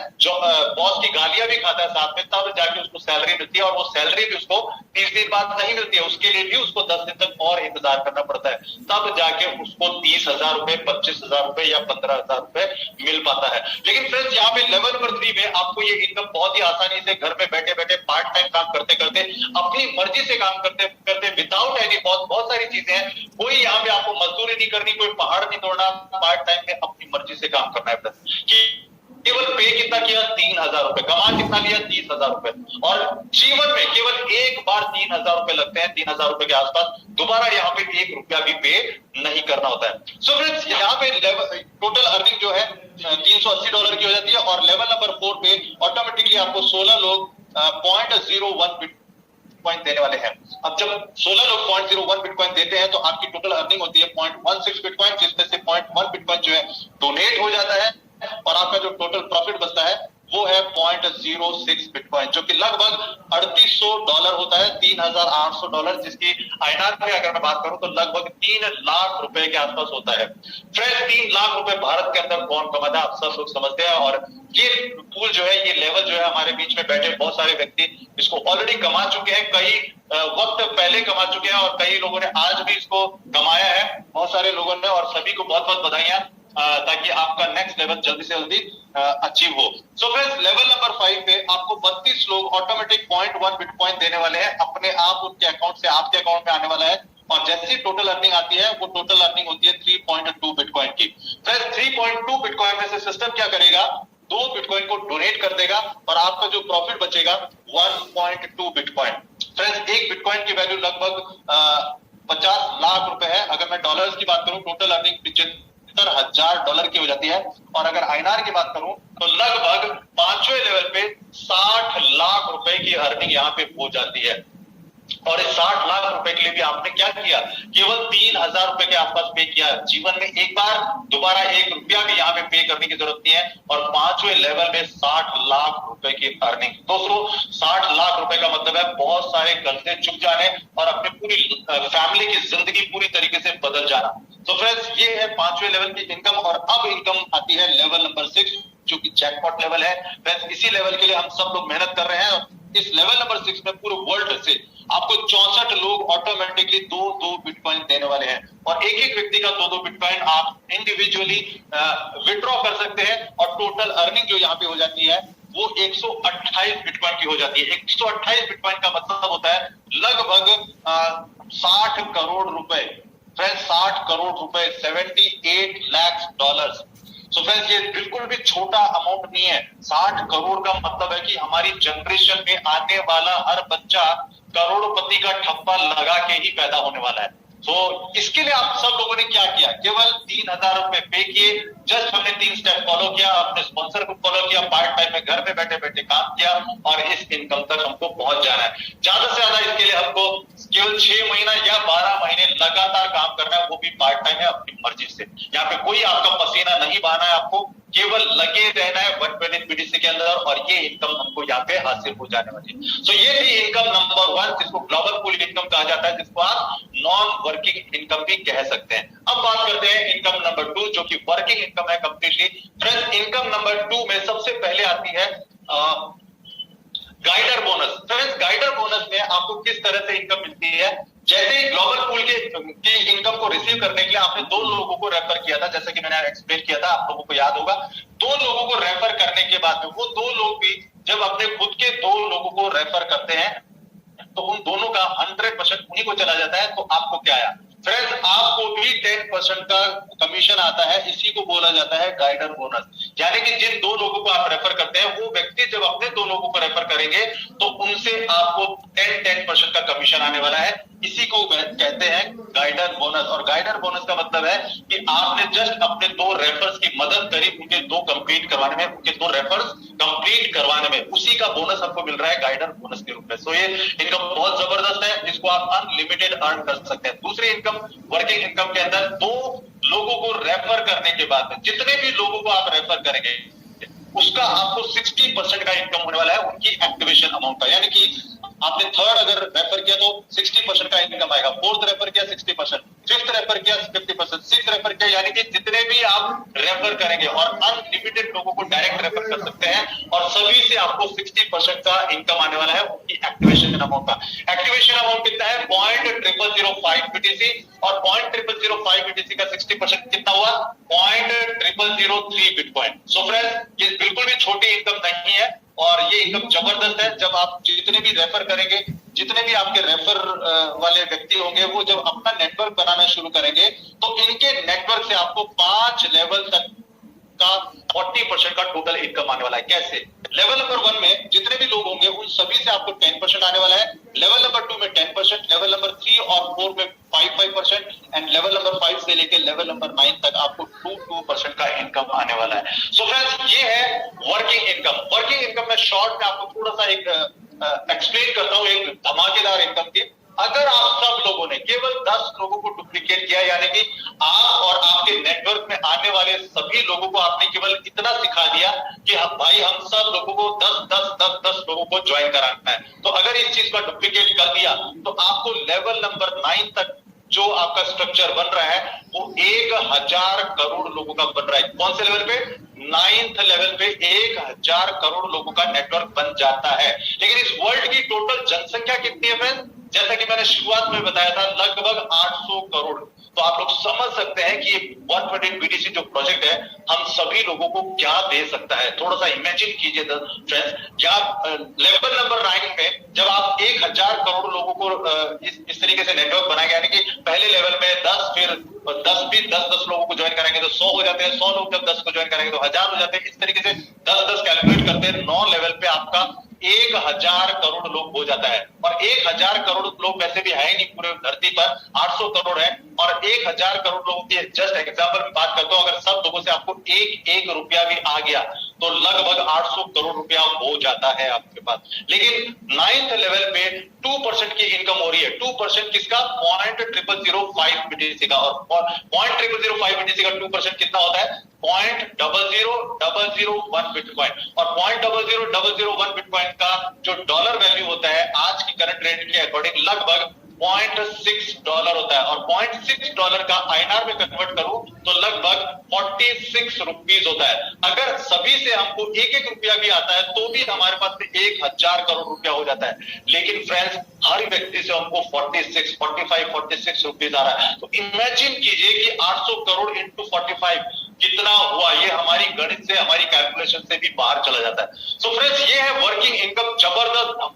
बॉस की गालियां भी खाता है साथ में, तब जाके उसको सैलरी मिलती है और वो सैलरी भी उसको 30 दिन बाद नहीं मिलती है। उसके लिए भी उसको 10 दिन तक और इंतजार करना पड़ता है, तब जाके उसको 30,000 रुपए, 25,000 रुपए या 15,000 रुपए मिल पाता है। लेकिन फ्रेंड्स यहाँ पे लेवल नंबर 3 में आपको ये इनकम बहुत ही आसानी से घर में बैठे बैठे पार्ट टाइम काम करते करते, अपनी मर्जी से काम करते करते, विदाउट एनी, बहुत सारी चीजें हैं। कोई यहाँ पे आपको मजदूरी नहीं करनी, कोई पहाड़ नहीं तोड़ना, पार्ट टाइम में अपनी मर्जी से काम करना है। कि केवल पे कितना किया, 3,000 रुपए, कमा कितना लिया, 30,000 रुपए, और जीवन में केवल एक बार 3,000 रुपए लगते हैं। 3,000 रुपए के आसपास दोबारा यहाँ पे 1 रुपया भी पे नहीं करना होता है। सो फ्रेंड्स यहाँ पे टोटल अर्निंग जो है $380 की हो जाती है और लेवल नंबर 4 पे ऑटोमेटिकली आपको 16 लोग 0.01 बिटकॉइन देने वाले हैं। अब जब 16 लोग 0.01 बिटकॉइन देते हैं तो आपकी टोटल अर्निंग होती है 0.16 बिटकॉइन, जिसमें से 0.1 बिटकॉइन जो है डोनेट हो जाता है और आपका जो टोटल प्रॉफिट बचता है वो है $0.06 बिटकॉइन, जो कि लगभग $3800 होता है, $3800, जिसकी INR में अगर मैं बात करूं तो लगभग 3 लाख रुपए के आसपास होता है। फ्रेंड्स, 3 लाख रुपए भारत के अंदर कौन कमाता है, आप सब लोग समझते हैं। और ये पूल जो है, ये लेवल जो है, हमारे बीच में बैठे बहुत सारे व्यक्ति इसको ऑलरेडी कमा चुके हैं, कई वक्त पहले कमा चुके हैं, और कई लोगों ने आज भी इसको कमाया है, बहुत सारे लोगों ने, और सभी को बहुत बहुत बधाइयां, ताकि आपका नेक्स्ट लेवल जल्दी से जल्दी अचीव हो। सो फ्रेंड्स, लेवल नंबर 5 पे आपको 32 लोग ऑटोमेटिक 0.1 बिटकॉइन देने वाले हैं, अपने आप उनके अकाउंट से आपके अकाउंट में आने वाला है। और जैसी टोटल अर्निंग आती है, वो टोटल अर्निंग होती है 3.2 बिटकॉइन की। फ्रेंड्स, 3.2 बिटकॉइन में से सिस्टम क्या करेगा, 2 बिटकॉइन को डोनेट कर देगा, और आपका जो प्रॉफिट बचेगा 1.2 बिटकॉइन। फ्रेंड्स, एक बिटकॉइन की वैल्यू लगभग 50 लाख रुपए है। अगर मैं डॉलर्स की बात करूं, टोटल अर्निंग $75,000 की हो जाती है। और अगर INR की बात करूं तो लगभग 5वें लेवल पे 60 लाख रुपए की अर्निंग यहाँ पे हो जाती है। और इस 60 लाख रुपए के लिए भी आपने क्या किया, केवल 3000 रुपए के आसपास पे किया। जीवन में एक बार दोबारा 1 रुपया भी यहाँ पे पे करने की जरूरत नहीं है, और 5वें लेवल में 60 लाख रुपए की अर्निंग। दोस्तों, 60 लाख रुपए का मतलब है बहुत सारे कर्जे चुक जाने और अपनी पूरी फैमिली की जिंदगी पूरी तरीके से बदल जाना। तो फ्रेंड्स, ये है 5वें लेवल की इनकम। और अब इनकम आती है लेवल नंबर 6, जो कि जैकपॉट लेवल है। फ्रेंड्स, इसी लेवल के लिए हम सब लोग मेहनत कर रहे हैं। इस लेवल नंबर 6 में पूरे वर्ल्ड से आपको 64 लोग ऑटोमेटिकली 2-2 बिटकॉइन देने वाले हैं, और एक एक व्यक्ति का 2-2 बिटकॉइन आप इंडिविजुअली विड्रॉ कर सकते हैं। और टोटल अर्निंग जो यहाँ पे हो जाती है वो 128 बिटकॉइन की हो जाती है। 128 बिटकॉइन का मतलब होता है लगभग 60 करोड़ रुपए। फ्रेंड्स, 60 करोड़ रुपए, $78 लाख। सो फ्रेंड्स, ये बिल्कुल भी छोटा अमाउंट नहीं है। 60 करोड़ का मतलब है कि हमारी जनरेशन में आने वाला हर बच्चा करोड़पति का ठप्पा लगा के ही पैदा होने वाला है। तो इसके लिए आप सब लोगों ने क्या किया, केवल 3000 रुपए पे किए। जस्ट हमने 3 स्टेप फॉलो किया, अपने स्पॉन्सर को फॉलो किया, पार्ट टाइम में घर में बैठे बैठे काम किया, और इस इनकम तक हमको पहुंच जाना है। ज्यादा से ज्यादा इसके लिए हमको केवल 6 महीना या 12 महीने लगातार काम करना है, वो भी पार्ट टाइम है, अपनी मर्जी से। यहाँ पे कोई आपका पसीना नहीं बहाना है, आपको केवल लगे रहना है 120 BTC के अंदर, और ये इनकम हमको यहाँ पे हासिल हो जाने वाली है। सो ये थी इनकम नंबर 1, जिसको ग्लोबल पूल इनकम कहा जाता है, जिसको आप नॉन वर्किंग इनकम भी कह सकते हैं। अब बात करते हैं इनकम नंबर 2, जो कि वर्किंग इनकम है कंप्लीटली। फ्रेंड्स, इनकम नंबर 2 में सबसे पहले आती है guider bonus. Friends, guider bonus में आपको किस तरह से इनकम मिलती है, जैसे ही ग्लोबल पूल की इनकम को रिसीव करने के लिए आपने 2 लोगों को रेफर किया था, जैसे कि मैंने एक्सप्लेन किया था, आप लोगों को याद होगा। 2 लोगों को रेफर करने के बाद में वो 2 लोग भी जब अपने खुद के 2 लोगों को रेफर करते हैं, तो उन दोनों का 100% उन्हीं को चला जाता है। तो आपको क्या आया फ्रेंड्स, आपको भी 10% का कमीशन आता है। इसी को बोला जाता है गाइडर बोनस। यानी कि जिन 2 लोगों को आप रेफर करते हैं, वो व्यक्ति जब अपने 2 लोगों को रेफर करेंगे तो उनसे आपको 10% का कमीशन आने वाला है। इसी को कहते हैं गाइडर बोनस। और गाइडर बोनस का मतलब है कि आपने जस्ट अपने 2 रेफर्स की मदद करी, उनके 2 कंप्लीट करवाने में, उनके 2 रेफर्स कंप्लीट करवाने में, उसी का बोनस आपको मिल रहा है गाइडर बोनस के रूप में। सो ये इनकम बहुत जबरदस्त है, जिसको आप अनलिमिटेड अर्न कर सकते हैं। दूसरी इनकम वर्किंग इनकम के अंदर 2 लोगों को रेफर करने के बाद जितने भी लोगों को आप रेफर करेंगे, उसका आपको 60% का इनकम होने वाला है, उनकी एक्टिवेशन अमाउंट का। यानी कि आपने 3rd अगर रेफर किया तो 60% का इनकम आएगा, 4th रेफर किया 60%, 5th रेफर किया 50%, 6th रेफर किया, यानी कि जितने भी आप रेफर करेंगे, और अनलिमिटेड लोगों को डायरेक्ट रेफर कर सकते हैं, और सभी से आपको 60% का इनकम आने वाला है, उनकी एक्टिवेशन अमाउंट का। एक्टिवेशन अमाउंट कितना है, 0.0005 BTC, और 0.0005 BTC का 60% कितना हुआ, 0.0003 बिटकॉइन। सो फ्रेंड्स, ये बिल्कुल भी छोटी इनकम नहीं है, और ये इनकम जबरदस्त है। जब आप जितने भी रेफर करेंगे, जितने भी आपके रेफर वाले व्यक्ति होंगे, वो जब अपना नेटवर्क बनाना शुरू करेंगे, तो इनके नेटवर्क से आपको 5 लेवल तक का 40% का टोटल इनकम आने वाला है। कैसे, लेवल नंबर 1 में जितने भी लोग होंगे उन सभी से आपको 10% आने वाला है, लेवल नंबर 2 में 10%, लेवल नंबर 3 और 4 में 5%, एंड लेवल नंबर 5 से लेकर लेवल नंबर 9 तक आपको 2% का इनकम आने वाला है। सो फ्रेंड्स, ये है वर्किंग इनकम। वर्किंग इनकम में शॉर्ट में आपको थोड़ा सा एक एक्सप्लेन करता हूं, एक धमाकेदार इनकम की। अगर आप सब लोगों ने केवल 10 लोगों को डुप्लीकेट किया, यानी कि आप और आपके नेटवर्क में आने वाले सभी लोगों को आपने केवल इतना सिखा दिया कि भाई हम सब लोगों ज्वाइन कराना है। तो अगर इस चीज का डुप्लीकेट कर दिया तो आपको लेवल नंबर 9 तक जो आपका स्ट्रक्चर बन रहा है वो 1000 करोड़ लोगों का बन रहा है। कौन से लेवल पे? 9th लेवल पे 1000 करोड़ लोगों का नेटवर्क बन जाता है। लेकिन इस वर्ल्ड की टोटल जनसंख्या कितनी है फ्रेंड्स? जैसा कि मैंने शुरुआत में बताया था, लगभग 800 करोड़। तो आप लोग समझ सकते हैं कि 128 बीटीसी जो प्रोजेक्ट है हम सभी लोगों को क्या दे सकता है। थोड़ा सा इमेजिन कीजिए फ्रेंड्स, या लेवल नंबर 9 में जब आप 1000 करोड़ लोगों को इस तरीके से नेटवर्क बनाएंगे, यानी कि पहले लेवल में 10, फिर 10 भी 10 लोगों को ज्वाइन करेंगे तो 100 हो जाते हैं, 100 लोग जब 10 को ज्वाइन करेंगे तो 1000 हो जाते हैं। इस तरीके से 10 कैलकुलेट करते हैं, 9 लेवल पे आपका 1000 करोड़ लोग हो जाता है। और 1000 करोड़ लोग वैसे भी है ही नहीं पूरे धरती पर, 800 करोड़ है। और 1000 करोड़ लोगों की जस्ट एग्जांपल में बात करता हूं, अगर सब लोगों से आपको एक रुपया भी आ गया तो लगभग 800 करोड़ रुपया हो जाता है आपके पास। लेकिन 9th लेवल पे 2% की इनकम हो रही है। 2% किसका? 0.0005 बीटीसी का। और 0.0005 बीटीसी का 2% कितना होता है? 0.00001 बिटकॉइन। और 0.00001 बिटकॉइन का जो डॉलर वैल्यू होता है आज की करंट रेट के अकॉर्डिंग लगभग $0.6 होता है। और $0.6 का INR में कन्वर्ट करूं तो लगभग 46 रुपीज होता है। अगर सभी से हमको एक रुपया भी आता है तो भी हमारे पास में 1000 करोड़ रुपया हो जाता है। लेकिन फ्रेंड्स हर व्यक्ति से हमको 46 रुपीज आ रहा है। तो इमेजिन कीजिए कि 800 करोड़ इंटू 45 कितना हुआ। ये हमारी गणित से, हमारी कैलकुलेशन से भी बाहर चला जाता है। सो फ्रेंड्स ये है वर्किंग इनकम, जबरदस्त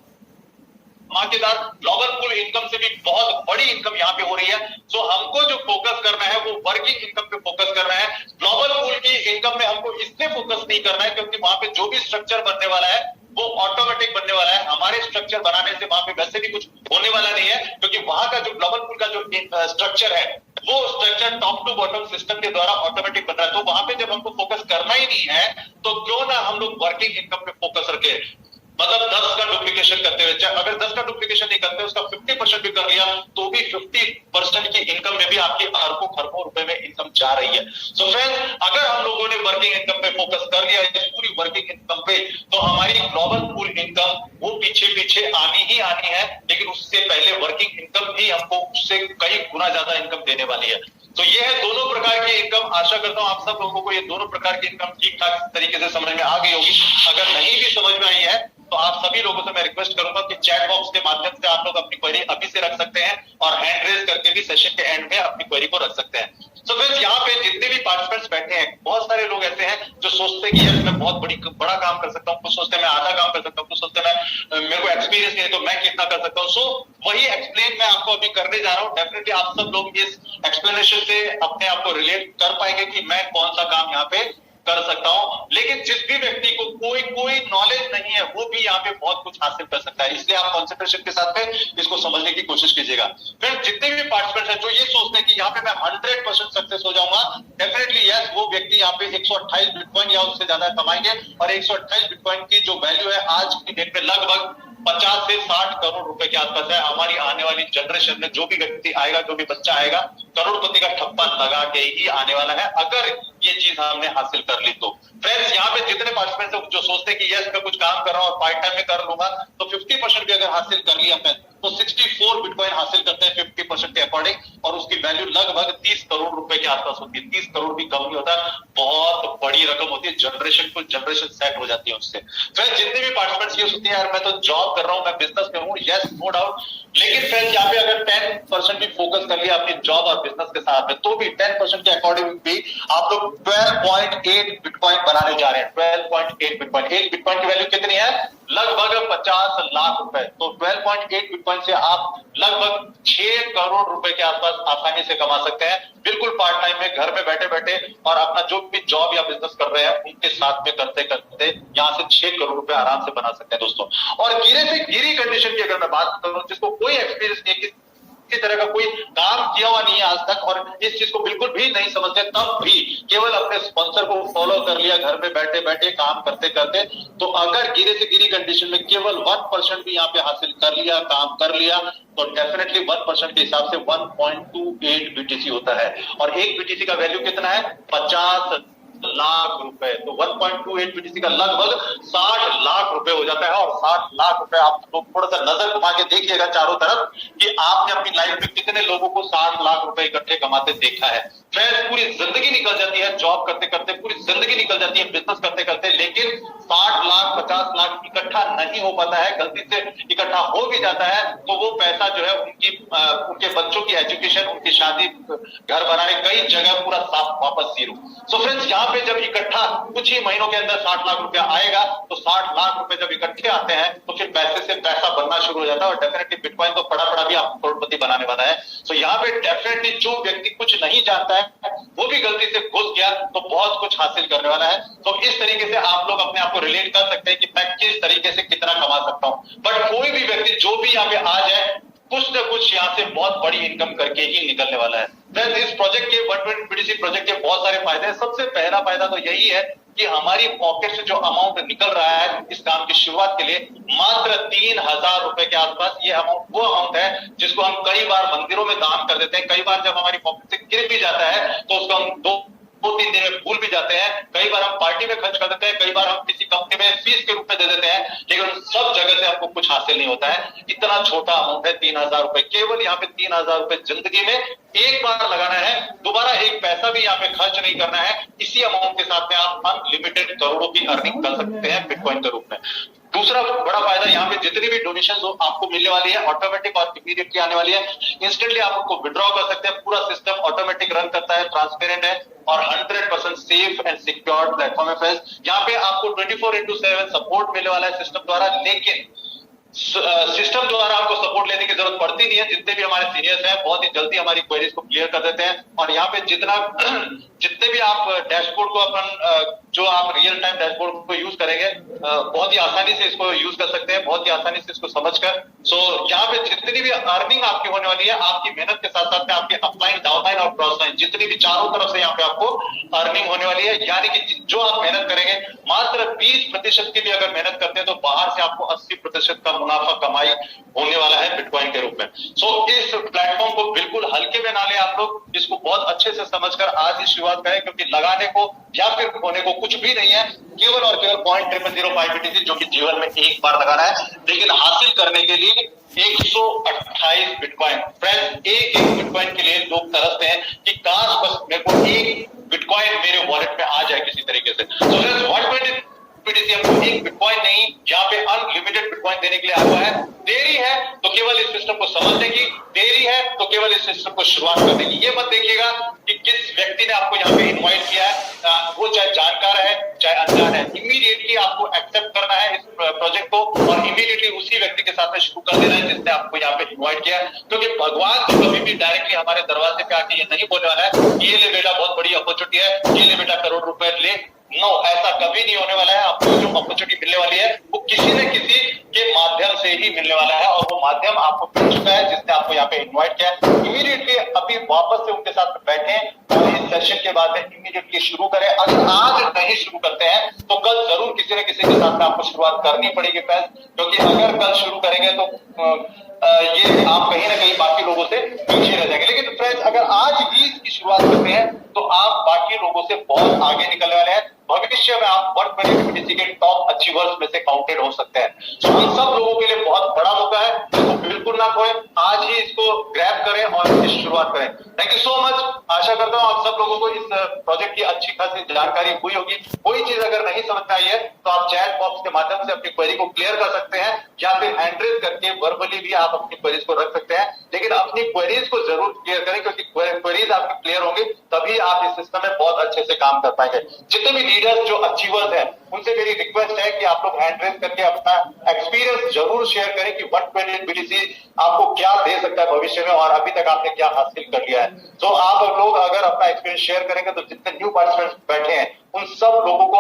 धमाकेदार। ग्लोबल पूल इनकम से भी बहुत बड़ी इनकम यहाँ पे हो रही है। सो हमको जो फोकस करना है वो वर्किंग इनकम पे फोकस करना है। ग्लोबल पूल की इनकम में हमको इसलिए फोकस नहीं करना है क्योंकि वहां पे जो भी स्ट्रक्चर बनने वाला है वो ऑटोमेटिक बनने वाला है। हमारे स्ट्रक्चर बनाने से वहां पे वैसे भी कुछ होने वाला नहीं है, क्योंकि वहां का जो ग्लोबल पूल का जो स्ट्रक्चर है वो structure top to bottom system के द्वारा ऑटोमेटिक बन रहा है। तो वहां पे जब हमको फोकस करना ही नहीं है तो क्यों ना हम लोग वर्किंग इनकम पे फोकस रखें। मतलब 10 का डुप्लीकेशन करते हुए, अगर 10 का डुप्लीकेशन नहीं करते, उसका 50% भी कर लिया तो भी 50% की इनकम में भी आपकी अरबों खरबों रुपए में इनकम जा रही है। सो फ्रेंड्स अगर हम लोगों ने वर्किंग इनकम पे फोकस कर लिया इस पूरी वर्किंग इनकम पे, तो हमारी ग्लोबल पूल इनकम वो पीछे पीछे आनी ही आनी है। लेकिन उससे पहले वर्किंग इनकम ही हमको उससे कई गुना ज्यादा इनकम देने वाली है। तो ये है दोनों प्रकार की इनकम। आशा करता हूं आप सब लोगों को ये दोनों प्रकार की इनकम ठीक ठाक तरीके से समझ में आ गई होगी। अगर नहीं भी समझ में आई है तो आप सभी लोगों से मैं रिक्वेस्ट करूंगा कि चैट बॉक्स के माध्यम से आप लोग अपनी क्वेरी अभी से रख सकते हैं और हैंड रेज करके भी सेशन के एंड में अपनी क्वेरी को रख सकते हैं। तो फ्रेंड्स यहाँ पे जितने भी पार्टिसिपेंट्स बैठे हैं, बहुत सारे लोग ऐसे हैं जो सोचते हैं कि यार मैं बहुत बड़ा काम कर सकता हूँ, कुछ सोचते हैं मैं आधा काम कर सकता हूँ, कुछ सोचते हैं मैं मेरे को एक्सपीरियंस नहीं है तो मैं कितना कर सकता हूँ। सो वही एक्सप्लेन मैं आपको अभी करने जा रहा हूँ। डेफिनेटली आप सब लोग इस एक्सप्लेनेशन से अपने आप को रिलेट कर पाएंगे कि मैं कौन सा काम यहाँ पे कर सकता हूं। लेकिन जिस भी व्यक्ति को कोई नॉलेज नहीं है वो भी यहाँ पे बहुत कुछ हासिल कर सकता है। इसलिए आप कंसंट्रेशन के साथ में इसको समझने की कोशिश कीजिएगा। फिर जितने भी पार्टिसिपेंट्स हैं जो ये सोचते हैं कि यहाँ पे मैं 100% सक्सेस हो जाऊंगा, डेफिनेटली यस, वो व्यक्ति यहाँ पे 128 बिटकॉइन या उससे ज्यादा कमाएंगे। और 128 बिटकॉइन की जो वैल्यू है आज की डेट में लगभग 50 से 60 करोड़ रुपए के आसपास है। हमारी आने वाली जनरेशन में जो भी व्यक्ति आएगा, जो भी बच्चा आएगा, करोड़पति का ठप्पा लगा के ही आने वाला है अगर ये चीज हमने हासिल कर ली तो। फ्रेंड्स यहाँ पे जितने पार्टिसिपेंट्स जो सोचते हैं कि यस मैं कुछ काम कर रहा हूँ और पार्ट टाइम में कर लूंगा, तो 50% भी अगर हासिल कर लिया मैं तो 64 बिटकॉइन हासिल करते हैं 50% के अकॉर्डिंग। और उसकी वैल्यू लगभग 30 करोड़ रुपए के आसपास होती है। 30 करोड़ भी कम नहीं होता, बहुत बड़ी रकम होती है। जनरेशन टू जनरेशन सेट हो जाती है उससे। फ्रेंड्स जितने भी पार्टिसिपेंट्स ये सोचते हैं यार मैं तो जॉब कर रहा हूँ, मैं बिजनेस में हूँ, यस नो डाउट। लेकिन फ्रेंड्स यहाँ पे अगर 10% भी फोकस कर लिया अपनी जॉब और बिजनेस के साथ में, तो भी 10% के अकॉर्डिंग भी आप लोग 12.8 बिटकॉइन बनाने जा रहे हैं। 12.8 बिटकॉइन, एक बिटकॉइन की वैल्यू कितनी है? लगभग 50 लाख रुपए। तो 12.8 बिटकॉइन से आप लगभग 6 करोड़ रुपए के आसपास आसानी से कमा सकते हैं, बिल्कुल पार्ट टाइम में, घर में बैठे बैठे। और अपना जो भी जॉब या बिजनेस कर रहे हैं उनके साथ में करते करते यहाँ से 6 करोड़ रुपए आराम से बना सकते हैं दोस्तों। और गिरे से गिरी कंडीशन की अगर मैं बात करूं, जिसको कोई एक्सपीरियंस नहीं है, किसी तरह का कोई काम किया हुआ नहीं है आज तक और इस चीज को बिल्कुल भी नहीं समझते, तब भी केवल अपने स्पॉन्सर को फॉलो कर लिया घर में बैठे बैठे काम करते करते, तो अगर गिरे से गिरी कंडीशन में केवल 1% भी यहाँ पे हासिल कर लिया, काम कर लिया, तो डेफिनेटली 1% के हिसाब से 1.28 बीटीसी होता है। और एक बीटीसी का वैल्यू कितना है? 50 लाख रुपए। तो 1.28 बीटीसी का लगभग 60 लाख रुपए हो जाता है। और 60 लाख रुपए आप लोग थोड़ा सा नजर घुमा के देखिएगा चारों तरफ कि आपने अपनी लाइफ में कितने लोगों को 60 लाख रुपए इकट्ठे कमाते देखा है। फ्रेंड्स, पूरी जिंदगी निकल जाती है जॉब करते करते, पूरी जिंदगी निकल जाती है बिजनेस करते करते, लेकिन 60 लाख 50 लाख इकट्ठा नहीं हो पाता है। गलती से इकट्ठा हो भी जाता है तो वो पैसा जो है उनके बच्चों की एजुकेशन, उनकी शादी, घर बनाने, कई जगह पूरा साफ वापस जीरो। सो फ्रेंड्स, यहाँ पे जब इकट्ठा कुछ ही महीनों के अंदर 60 लाख रुपया आएगा तो 60 लाख रुपए जब इकट्ठे आते हैं तो फिर पैसे से पैसा बनना शुरू हो जाता है। और डेफिनेटली बिटकॉइन तो पड़ा पड़ा भी आपको करोड़पति बनाने वाला है। सो यहाँ पे डेफिनेटली जो व्यक्ति कुछ नहीं जानता है वो भी गलती से घुस गया तो बहुत कुछ हासिल करने वाला है। तो इस तरीके से आप लोग अपने आप को रिलेट कर सकते हैं कि मैं किस तरीके से कितना कमा सकता हूं। बट कोई भी व्यक्ति जो भी यहाँ पे आ जाए कुछ न कुछ यहाँ से बहुत बड़ी इनकम करके ही निकलने वाला है। फ्रेंड्स, इस प्रोजेक्ट के 120 बीटीसी प्रोजेक्ट के बहुत सारे फायदे हैं। सबसे पहला फायदा तो यही है कि हमारी पॉकेट से जो अमाउंट निकल रहा है इस काम की शुरुआत के लिए मात्र 3000 रुपए के आसपास, ये अमाउंट वो अमाउंट है जिसको हम कई बार मंदिरों में दान कर देते हैं। कई बार जब हमारी पॉकेट से गिर भी जाता है तो उसको हम 2-3 दिन में भूल भी जाते हैं। कई बार हम पार्टी में खर्च कर देते हैं, कई बार हम किसी कंपनी में फीस के रूप में दे देते हैं, लेकिन सब जगह से हमको कुछ हासिल नहीं होता है। इतना छोटा अमाउंट है 3000 रुपए। केवल यहाँ पे 3000 रुपए जिंदगी में एक बार लगाना है, दोबारा एक पैसा भी यहाँ पे खर्च नहीं करना है। इसी अमाउंट के साथ में आप अनलिमिटेड करोड़ों की अर्निंग कर सकते हैं बिटकॉइन के रूप में। दूसरा बड़ा फायदा, यहाँ पे जितनी भी डोनेशन आपको मिलने वाली है ऑटोमेटिक और इमीडिएटली आने वाली है। इंस्टेंटली आप उनको विड्रॉ कर सकते हैं। पूरा सिस्टम ऑटोमेटिक रन करता है, ट्रांसपेरेंट है और 100% सेफ एंड सिक्योर प्लेटफॉर्म है। फ्रेंड्स, यहाँ पे आपको 24/7 सपोर्ट मिलने वाला है सिस्टम द्वारा, लेकिन सिस्टम द्वारा आपको सपोर्ट लेने की जरूरत पड़ती नहीं है। जितने भी हमारे सीनियर्स हैं बहुत ही जल्दी हमारी क्वेरीज को क्लियर कर देते हैं। और यहाँ पे जितने भी आप डैशबोर्ड को जो आप रियल टाइम डैशबोर्ड को यूज करेंगे बहुत ही आसानी से इसको यूज कर सकते हैं, बहुत ही आसानी से इसको समझकर। सो यहाँ पे जितनी भी अर्निंग आपकी होने वाली है, आपकी मेहनत के साथ साथ में आपके अपलाइन, डाउनलाइन और क्रॉसलाइन जितनी भी चारों तरफ से यहाँ पे आपको अर्निंग होने वाली है। यानी कि जो आप मेहनत करेंगे मात्र 20% की भी अगर मेहनत करते हैं तो बाहर से आपको 80% का मुनाफा कमाई होने वाला है बिटकॉइन के रूप में। सो इस प्लेटफॉर्म को बिल्कुल हल्के में ना ले आप लोग, इसको बहुत अच्छे से समझकर आज ही शुरुआत करें, क्योंकि लगाने को या फिर खोने को कुछ भी नहीं है। केवल और केवल 0.0005 बीटीसी जो कि जीवन में एक बार लगाना है, लेकिन हासिल करने के लिए 128 बिटकॉइन। फ्रेंड्स, एक बिटकॉइन के लिए लोग तरसते हैं कि काश बस मेरे को एक बिटकॉइन मेरे वॉलेट में आ जाए किसी तरीके से। सो फ्रेंड्स, 120 बीटीसी हमको एक बिटकॉइन नहीं, यहाँ पे अनलिमिटेड बिटकॉइन देने के लिए आया हुआ है। देरी है तो केवल इस सिस्टम को समझने की, देरी है तो केवल इस सिस्टम को शुरुआत करने की। ये मत देखिएगा कि किस व्यक्ति ने आपको यहाँ पे इन्वाइट किया है, वो चाहे जानकार है चाहे अनजान है। इमीडिएटली आपको एक्सेप्ट करना है इस प्रोजेक्ट को और इमीडिएटली उसी व्यक्ति के साथ में शुरू कर देना है जिसने आपको यहाँ पे इन्वाइट किया। क्योंकि भगवान तो कभी भी डायरेक्टली हमारे दरवाजे पे आके ये नहीं बोलने वाला है ये ले बेटा बहुत बड़ी अपॉर्चुनिटी है, ये ले बेटा करोड़ रुपए ले। नो, ऐसा कभी नहीं होने वाला है। आपको जो अपॉर्चुनिटी मिलने वाली है वो किसी न किसी के माध्यम से ही मिलने वाला है और वो माध्यम आपको मिल चुका है जिसने आपको यहाँ पे इन्वाइट किया है। इमीडिएटली अभी वापस से उनके साथ बैठे और इस सेशन के बाद में इमीडिएटली शुरू करें। अगर आज नहीं शुरू करते हैं तो कल जरूर किसी न किसी के साथ में आपको शुरुआत करनी पड़ेगी फ्रेंड्स, क्योंकि अगर कल शुरू करेंगे तो ये आप कहीं ना कहीं बाकी लोगों से पीछे रह जाएंगे। लेकिन फ्रेंड्स, अगर आज भी इसकी शुरुआत करते हैं तो आप बाकी लोगों से बहुत आगे निकलने वाले हैं। भविष्य में आप 120 बीटीसी के टॉप अचीवर्स में से काउंटेड हो सकते हैं। तो हम सब लोगों के लिए बहुत बड़ा मौका है, इसको बिल्कुल ना खोएं। आज ही इसको ग्रैब करें और इसकी शुरुआत करें। Thank you so much. आशा करता हूं आप सब लोगों को इस प्रोजेक्ट की अच्छी खासी जानकारी हुई होगी। कोई चीज अगर नहीं समझ में आई है तो आप चैट बॉक्स के माध्यम से अपनी क्वेरी को क्लियर कर सकते हैं या फिर हैंड रेज करके वर्बली भी आप अपनी क्वेरीज को रख सकते हैं। लेकिन अपनी क्वेरीज को जरूर क्लियर करें, क्योंकि क्वेरीज आपकी क्लियर होंगी तभी आप इस सिस्टम में बहुत अच्छे से काम कर पाएंगे। जितने भी लीडर्स जो अचीवर्स हैं उनसे मेरी रिक्वेस्ट है कि आप लोग हैंड रेज करके अपना एक्सपीरियंस जरूर शेयर करें कि 120 बीटीसी आपको क्या दे सकता है भविष्य में और अभी तक आपने क्या हासिल कर लिया है। तो आप लोग अगर अपना एक्सपीरियंस शेयर करेंगे तो जितने न्यू पार्टिसिपेंट्स बैठे हैं उन सब लोगों को